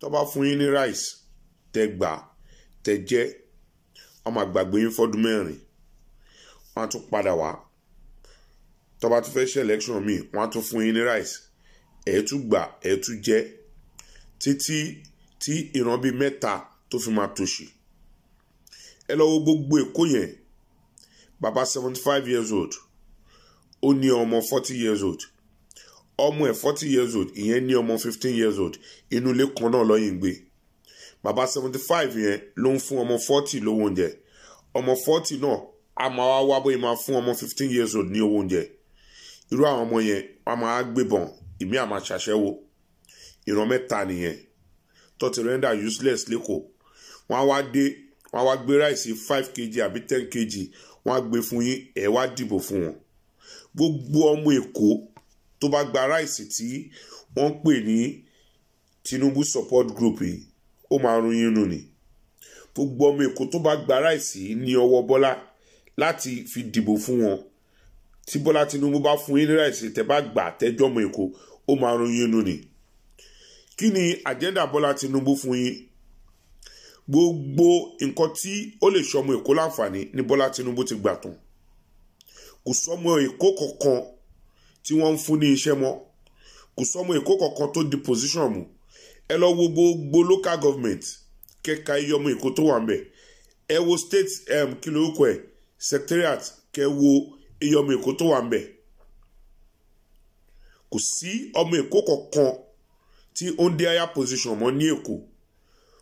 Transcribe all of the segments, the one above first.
tó bá fún yín ní rice tẹ́ gbà tẹ́ jẹ wọ́n máa gbàgbé yín fọ́dún mẹ́rin wọ́n á tún padà wá tó bá tún fẹ́ ṣe election míì wọ́n á tún fún yín ní rice ẹ̀ tún gbà ẹ̀ tún jẹ títí tí ìran bíi mẹ́ta tó fi máa tòṣì. Ẹ lọ wo gbogbo Èkó yẹn bàbá 75 years old ó ní ọmọ 40 years old ọmọ ẹ̀ 40 years old ìyẹn ní ọmọ 15 years old inú ilé kan náà lọ́yìn gbé. Bàbá 75 yẹn ló ń fún ọmọ 40 lówó oúnjẹ ọmọ 40 náà a máa wá bóyá máa fún ọmọ 15 years old ní owó oúnjẹ. Irú àwọn ọmọ yẹn wọ́n máa gbébọn ìmí àmà ṣàṣẹ́wó. Ìran mẹ́ta nìyẹn tó ti render useless lẹ́kọ̀ọ́. Wọ́n á wá dé wọ́n á wá gbé ráìsì 5 kg àbí 10 kg wọ́n á gbé fún yín ẹ̀ wá dìbò fún wọn. Gbogbo ọmọ Èkó tó bá gba ráìsì tí wọ́n ń pè ní Tinubu support group yìí ó máa run yín nù ni. Gbogbo ọmọ Èkó tó bá gba ráìsì ní ọwọ́ Bọ́lá láti fi dìbò fún wọn tí Bọ́lá Tinubu bá fún yín ní ráìsì tẹ́ bá gbà tẹ́jọ́ ọmọ Èkó ó máa run yín nù ni. Kí ni agenda Bọ́lá Tinubu fún yín? Gbogbo nǹkan tí ó lè ṣọmọ Èkó láǹfààní ní Bọ́lá Tinubu ti gbà tán. Kò sọmọ Èkó kankan tí wọ́n ń fún ní iṣẹ́ mọ́. Kò sọmọ Èkó kankan tó di position mú. Ẹ lọ wo gbogbo local government kẹ́ka iye ọmọ Èkó tó wà ńbẹ̀. Ẹ wo state kí lórúkọ ẹ̀ secretariat kẹ́ wo iye ọmọ Èkó tó wà ńbẹ̀. Kò sí ọmọ Èkó kankan tí ó ń dé higher position mọ́ ní Èkó.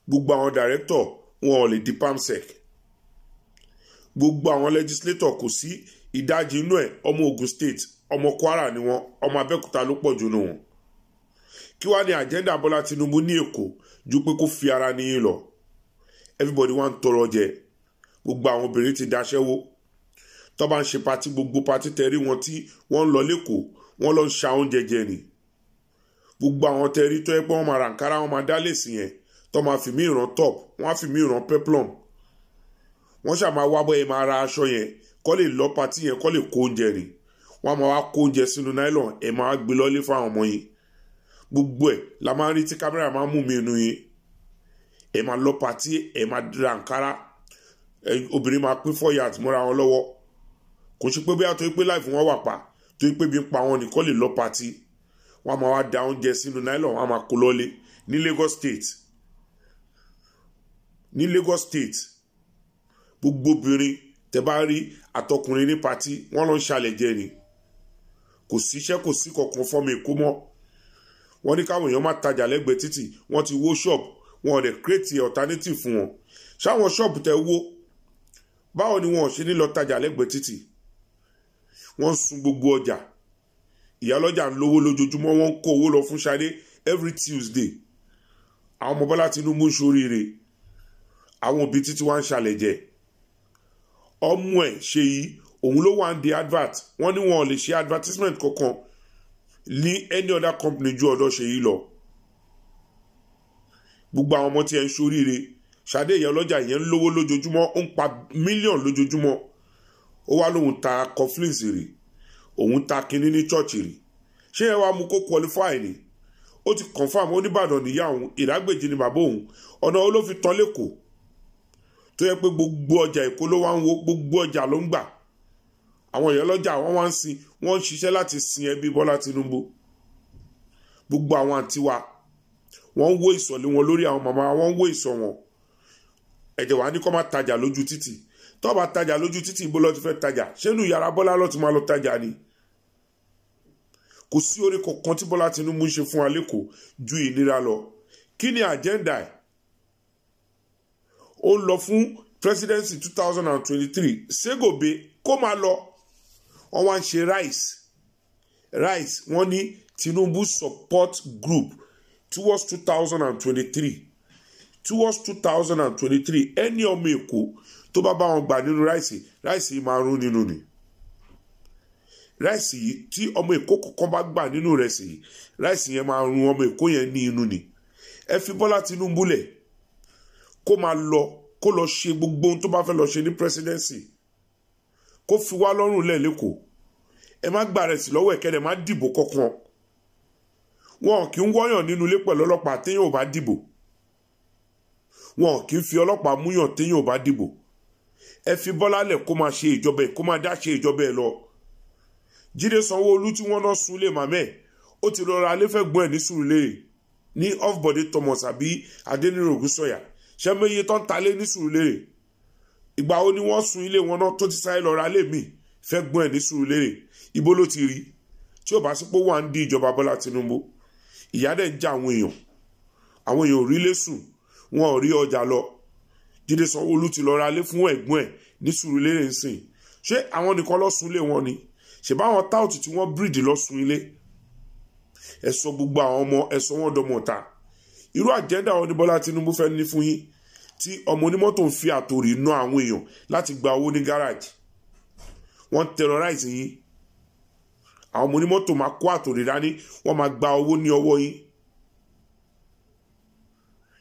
Gbogbo àwọn director wọn ò lè di PAMSEC. Gbogbo àwọn legislator kò sí ìdajì inú ẹ̀ ọmọ Ogun State ọmọ Kwara ni wọn ọmọ Abẹ́òkúta ló pọ̀ jù nù wọn. Kí wá ní agenda Bọ́lá Tinubu ní Èkó ju pé kó fi ara níyìn lọ. Everybody wá ń tọrọ jẹ. Gbogbo àwọn obìnrin ti daṣẹ́wó. Tó bá ń ṣe pati gbogbo pati tẹ̀rí wọn tí wọ́n ń lọ lẹ́kọ̀ọ́ wọ́n lọ ń ṣa oúnjẹ jẹ ni. Gbogbo àwọn tẹ̀rí tó yẹ pé wọ́n máa ra Ankara wọ́n máa dá lèsì yẹn tó máa fi mí ìran top wọ́n á fi mí ìran peplum. Wọ́n ṣà máa wá bọ́ ẹ máa ra aṣọ yẹn kọ́ lè lọ pati yẹn kọ́ lè kó oúnjẹ ni. Wọ́n á máa wá kó oúnjẹ sínú nylon ẹ máa gbé lọ́lé fáwọn ọmọ yín. Gbogbo ẹ̀ la máa ń rí tí kámẹ́rà máa ń mú mi inú yín. Ẹ máa lọ pati ẹ máa ra Ankara obìnrin máa pín 4 yards mọ́ra wọn lọ́wọ́. Kò ṣe pé bí a tó pé life wọn wà pa tó pé bí ń pa wọn nìkan lè lọ pati. Wọ́n á máa wá da oúnjẹ sínú nylon wọ́n á máa kó lọ́lé ní Lagos State. Ní Lagos State gbogbo obìnrin tẹ́ bá rí àtọkùnrin ní pati wọ́n lọ ń ṣàlẹ̀ jẹ ni. Kò síṣẹ́ kò sí kankan fọ́mọ Èkó mọ́. Wọ́n ní káwọn èèyàn máa tajà lẹ́gbẹ̀ẹ́ títì wọ́n ti wó shop wọn ò dẹ̀ create alternative fún wọn. Ṣáwọn shop tẹ́ wó báwo ni wọn ò ṣe ní lọ tajà lẹ́gbẹ̀ẹ́ títì? Wọ́n ń sun gbogbo ọjà. Ìyálọ́jà ń lówó lójoojúmọ́ wọ́n ń kó owó lọ fún Ṣadé every Tuesday. Àwọn ọmọ Bọ́lá Tinubu ń ṣoríire. Àwọn òbí títí wá ń ṣàlẹ̀ jẹ. Ọmọ ẹ̀ ṣe yìí òun ló wà ń di advert wọ́n ní wọn ò lè ṣe advertisement kankan ní any other company ju ọ̀dọ̀ ṣe yìí lọ. Gbogbo àwọn ọmọ tí ẹ ń ṣoríire Ṣadé Ìyálọ́jà yẹn ń lówó lójoojúmọ́ ó ń pa mílíọ̀nù lójoojúmọ́. Ó wá lóhun ta confluence rè òun ta kinní ní church rè. Ṣé ẹ wá mú kó qualify ni? Ó ti confam ó ní Ìbàdàn níyà òun Ìrágbèjì ni bàbá òun ọ̀nà ó ló fi tán lẹ́kọ̀ọ́ tó yẹ pé gbogbo ọjà Èkó ló wá ń wo gbogbo ọjà ló ń gbà. Àwọn Ìyálọ́jà wọ́n wá ń sin wọ́n ń ṣiṣẹ́ láti sin ẹbí Bọ́lá Tinubu. Gbogbo àwọn àǹtí wa wọ́n ń wó ìsọ̀lé wọn lórí àwọn màmá wọn ń wó ìsọ̀ wọn. Ẹ̀jẹ̀ wá ní kó máa tajà lójú títì. Tó bá tajà lójú títì ibo ló ti fẹ́ tajà? Ṣé inú yàrá Bọ́lá ló ti máa lọ tajà ni? Kò sí orí kankan tí Bọ́lá Tinubu ń ṣe fún wa lẹ́kọ̀ọ́ ju ìnira lọ. Kí ni agenda ẹ̀? Ó lọ fún presidency 2023 Ṣégòbe kó máa lọ. Wọ́n wá ń ṣe rice wọ́n ní Tinubu support group towards 2023 ẹni ọmọ Èkó tó bá bá wọn gbà nínú ráìsì máa rún nínú ni. Ráìsì yìí tí ọmọ Èkó kọ̀ọ̀kan bá gbà nínú rẹ̀ sí ráìsì yẹn máa rún ọmọ Èkó yẹn ní inú ni. Ẹ fi Bọ́lá Tinubu lẹ̀ kó máa lọ kó lọ ṣe gbogbo ohun tó bá fẹ́ lọ ṣe ní presidency kó fi wá lọ́rùn lẹ̀ lẹ́kọ̀ọ́. Ẹ má gbà rẹ̀ sí lọ́wọ́ ẹ̀kẹ́dẹ̀ má dìbò kankan. Wọn kì í wọ́yàn nínú ilé pẹ̀lú ọlọ́pàá téèyàn ò bá dìbò. wọn kì í fi ọlọ́pàá múyàn téèyàn ò bá dìbò. Ẹ fi Bọ́lá lẹ̀ kó máa ṣe ìjọba ẹ̀, kó máa dá ṣe ìjọba ẹ̀ lọ. Jídé Sanwó-Olú tí wọ́n náà sunlé màmẹ́ ó ti lọ ra alẹ́fẹ̀gbọ́n ẹ̀ ní Sùúrùlérè ní Off-Bode Thomas àbí Adéníran Ògúnsọ̀yà. Ṣẹ́mẹ́yẹ tán talé ní Sùúrùlérè. Ìgbà wo ni wọ́n sun ilé wọn náà tó ti sáré lọ ra lé mi fẹ́ gbọ́n ẹ̀ ní Sùúrùlérè? Ibo ló ti rí tí ò bá sí pé wà ń di ìjọba Bọ́lá Tinubu? Ìyà dẹ̀ ń já àwọn èèyàn ò rí lé sùn, wọn ò rí ọjà lọ. Jídé Sanwó-Olú ti lọ ra lé fún ẹ̀gbọ́n ẹ̀ ní Sùúrùlérè ńsìn. Ṣé àwọn nìkan lọ sun ilé wọn ni? Ṣé báwọn táùtù tí wọ́n bírìdì lọ sun ilé? Ẹ sọ gbogbo àwọn ọmọ ẹ sọ wọ́n dọmọ ta. Irú àjẹ́ndà wọn ni Bọ́lá Tinubu fẹ́ ní fún yín tí ọmọ onímọ́tò ń fi àtòrí ná àwọn èèyàn láti gba owó ní gáràjì. Wọ́n terrorize yín. Àwọn ọmọ onímọ́tò máa kó àtòrí dání, wọ́n máa gba owó ní ọwọ́ yín.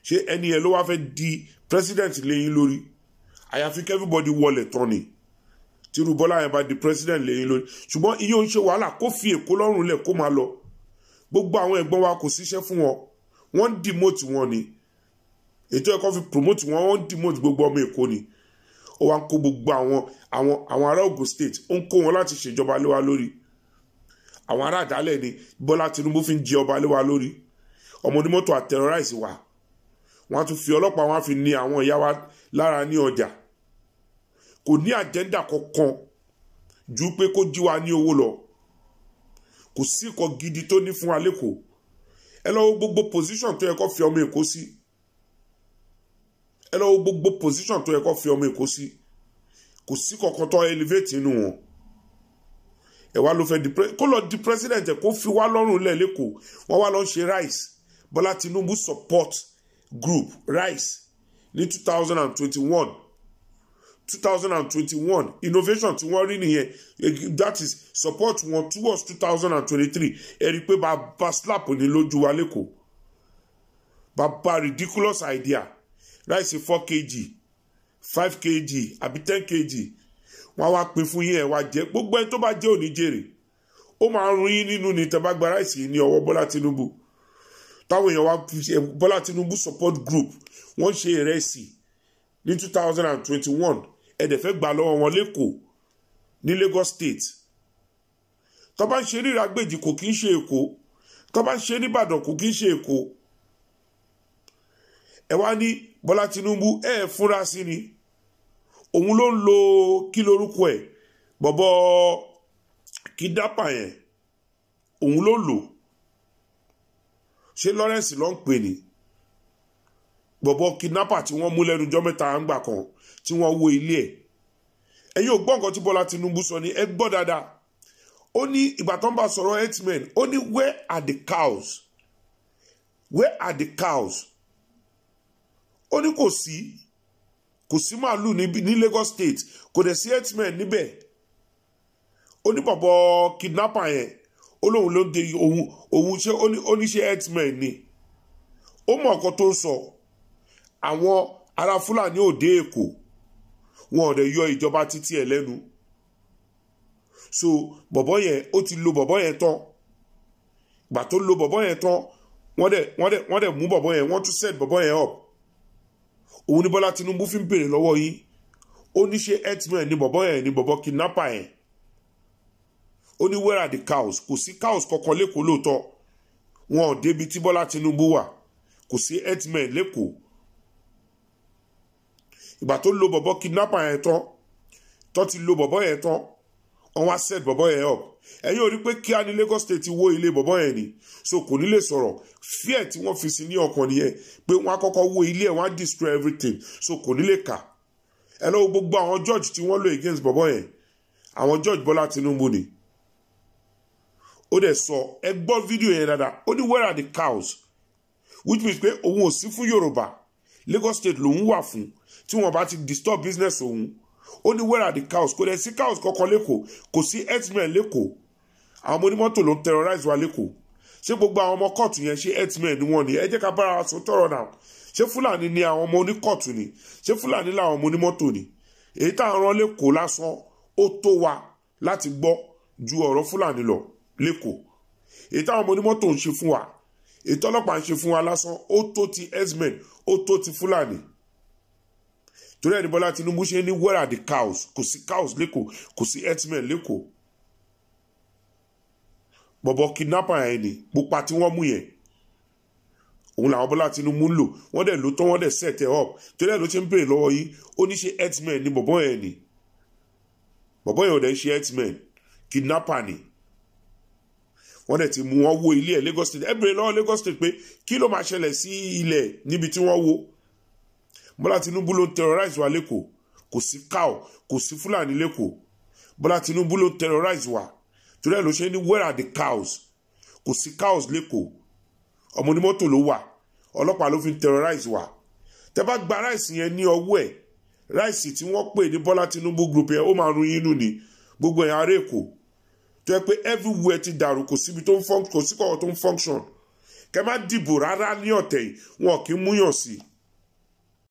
Ṣé ẹni ẹ ló wá fẹ́ di president lẹ́yìn lórí? Àyàfi everybody wọlé tán ni tírú Bọ́lá yẹn bá di president lẹ́yìn lórí. Ṣùgbọ́n iye ń ṣe wàhálà kó fi Èkó lọ́rùn lẹ̀ kó máa lọ. Gbogbo àwọn ẹ̀gbọ́n wa kò síṣẹ́ fún wọn, wọ́n demote wọn ni. Ètò ẹ̀kọ́ fi promote wọn, wọ́n demote gbogbo ọmọ Èkó ni. Ó wá ń kó gbogbo àwọn ará Ògùn state, ó ń kó wọn láti ṣèjọba lé wa lórí. Àwọn ará àdálẹ̀ ni Bọ́lá Tinubu fi ń jẹ ọba lé wa lórí. Ọmọ onímọ́tò à terrorize wa. Wọ́n á tún fi ọlọ́pàá wọn fi ní àwọn ìyá wa lára ní ọjà. Kò ní àjẹ́ndà kankan ju pé kó jí wa ní owó lọ. Kò sí nǹkan gidi tó ní fún wa lẹ́kọ̀ọ́. Ẹ lọ wo gbogbo position tó yẹ kó fi ọmọ Èkó sí. Ẹ lọ wo gbogbo position tó yẹ kó fi ọmọ Èkó sí. Kò sí kankan tó elevate inú wọn. Ẹ wá ló fẹ́ kó lọ di president ẹ̀ kó fi wá lọ́rùn lẹ̀ lẹ́kọ̀ọ́. Wọ́n wá lọ ṣe rice. Bọ́lá Tinubu support group rice ní 2021 innovation tí wọ́n rí nìyẹn, that is support wọn towards 2023. ẹ rí pé bàbá slap ní lójú wa lẹ́kọ̀ọ́. Bàbá ridiculous idea rice 4 kg 5 kg àbí 10 kg wọ́n wá pín fún yín ẹ̀ wá jẹ́. Gbogbo ẹni tó bá jẹ́ òní jèrè ó máa ń rún yín nínú ní tẹ́ bá gba rice yìí ní ọwọ́ Bọ́lá Tinubu. Táwọn èèyàn wá Bọ́lá Tinubu support group wọ́n ṣe ìrẹsì ní 2021 ẹ̀dẹ̀ fẹ́ gbà lọ́wọ́ wọn lẹ́kọ̀ọ́ ní Lagos State. Tó bá ń ṣe ní Ìrágbèjì kò kí ń ṣe Èkó, tó bá ń ṣe ní Ìbàdàn kò kí ń ṣe Èkó. Ẹ wá ní Bọ́lá Tinubu fúnra sí ni òun ló ń lo kí lorúkọ ẹ̀ bọ̀bọ̀ kidnapper yẹn òun ló lò. Ṣé Lawrence ló ń pè ní bọ̀bọ̀ kidnapper tí wọ́n mú lẹ́nu ọjọ́ mẹ́ta àǹgbà kan tí wọ́n wó ilé ẹ̀? Ẹ̀yin ò gbọ́ nǹkan tí Bọ́lá Tinubu sọ ni, ẹ gbọ́ dáadáa. Ó ní ìgbà tó ń bá sọ̀rọ̀ herdsmen, ó ní where are the cows? Where are the cows? Ó ní kò sí màálù ní Lagos State, kò dẹ̀ sí herdsmen níbẹ̀. Ó ní bọ̀bọ̀ kidnapper yẹn ó lóun ló ń de òun ṣe oníṣẹ́ herdsmen ni. Ó mọ̀ ọ̀kan tó ń sọ. Àwọn ará Fúlàní ò dé Èkó, wọn ò dẹ̀ yọ ìjọba títí ẹ̀ lẹ́nu. So bọ̀bọ̀ yẹn ó ti lo bọ̀bọ̀ yẹn tán. Gbà tó lo bọ̀bọ̀ yẹn tán wọ́n dẹ̀ mú bọ̀bọ̀ yẹn, wọ́n tún set bọ̀bọ̀ yẹn up. Òun ni Bọ́lá Tinubu fi ń béèrè lọ́wọ́ yín. Ó ní ṣe herdsmen ni bọ̀bọ̀ yẹn ni bọ̀bọ̀ kidnapper yẹn. Ó ní where are the cows? Kò sí cows kankan lẹ́kọ̀ọ́ lóòótọ́. Wọn ò débi tí Bọ́lá Tinubu wà. Kò sí herdsmen lẹ́kọ̀ọ́. Ìgbà tó lo bọ̀bọ̀ kidnapper yẹn tán, tó ti lo bọ̀bọ̀ yẹn tán, wọ́n wá set bọ̀bọ̀ yẹn up. Ẹ̀yin ò rí pé kíá ní Lagos State wó ilé bọ̀bọ̀ yẹn ni, so kò ní lè sọ̀rọ̀. Fear tí wọ́n fi sí ní ọkàn nìyẹn pé wọ́n á kọ́kọ́ wó ilé ẹ̀, wọ́n á destroy everything, so kò ní lè kà. Ẹ lọ́wọ́ gbogbo àwọn judge tí wọ́n lò against bọ̀bọ̀ yẹn, àwọn judge Bọ́lá Tinubu ni. Ó dẹ̀ sọ, ẹ gbọ́ fídíò yẹn dáadáa, ó ní where are the cows? Which means pé òun ò sí fún Yorùbá, Lagos State lòun wà fún, tí wọ́n bá ti disturb business òun. Ó ní where are the cows? Kò dẹ̀ sí cows kankan lẹ́kọ̀ọ́, kò sí herdsmen lẹ́kọ̀ọ́. Àwọn ọmọ onímọ́tò ló ń terrorize wa lẹ́kọ̀ọ́. Ṣé gbogbo àwọn ọmọ kóòtù yẹn ṣe herdsmen ni wọ́n ni? Ẹ jẹ́ ká bára wa sọ tọ̀rọ̀ náà. Ṣé Fúlàní ni àwọn ọmọ oníkóòtù ni? Ṣé Fúlàní làwọn ọmọ onímọ́tò ni? Èyí tá à ń rán lẹ́kọ̀ọ́ lásán ó tó wa láti gbọ́ ju ọ̀rọ̀ Fúlàní lọ lẹ́kọ̀ọ́. Èyí táwọn ọmọ onímọ́tò ń ṣe fún wa, èyí tọ́lọ́pàá ń ṣe fún wa lásán ó tó ti herdsmen, ó tó ti Fúlàní. torí ẹni Bọ́lá Tinubu ṣe ní where are the cows, kò sí cows lẹ́kọ̀ọ́, kò sí herdsmen lẹ́kọ̀ọ́. bọ̀bọ̀ kidnapper yẹn ni pupa tí wọ́n mú yẹn òun làwọn Bọ́lá Tinubu ń lò, wọ́n dẹ̀ ló tán, wọ́n dẹ̀ set ẹ̀ up, torí ẹ̀ ló ṣe ń béèrè lọ́wọ́ yìí ó ní ṣe herdsmen ni bọ̀bọ̀ yẹn ni, bọ̀bọ̀ yẹn ò dẹ̀ ṣe herdsmen, kidnapper ni. wọ́n dẹ̀ ti mú wọn wó ilé ẹ̀ Lagos State. ẹ béèrè lọ́wọ́ Lagos State pé kí ló máa ṣẹlẹ̀ sí ilẹ̀ níbi tí wọ́n wó. Bọ́lá Tinubu ló ń terrorize wa lẹ́kọ̀ọ́, kò sí cow, kò sí Fúlàní lẹ́kọ̀ọ́. Bọ́lá Tinubu ló ń terrorize wa, torí ẹ̀ ló ṣe ní where are the cows, kò sí cows lẹ́kọ̀ọ́. ọmọ onímọ́tò ló wà, ọlọ́pàá ló fi ń terrorize wa. tẹ́ bá gba ráìsì yẹn ní ọwọ́ ẹ̀, ráìsì tí wọ́n pè ní Bọ́lá Tinubu group yẹn ó máa run yín nù ní gbogbo ẹ̀yàn ará Èkó, tó yẹ pé everywhere ti dàrú, kò síbi tó ń function, kò sí kọ̀ọ̀ tó ń function. kẹ́ má dìbò rárá ní ọ̀tẹ̀ yìí, wọn kì í múyàn sí i.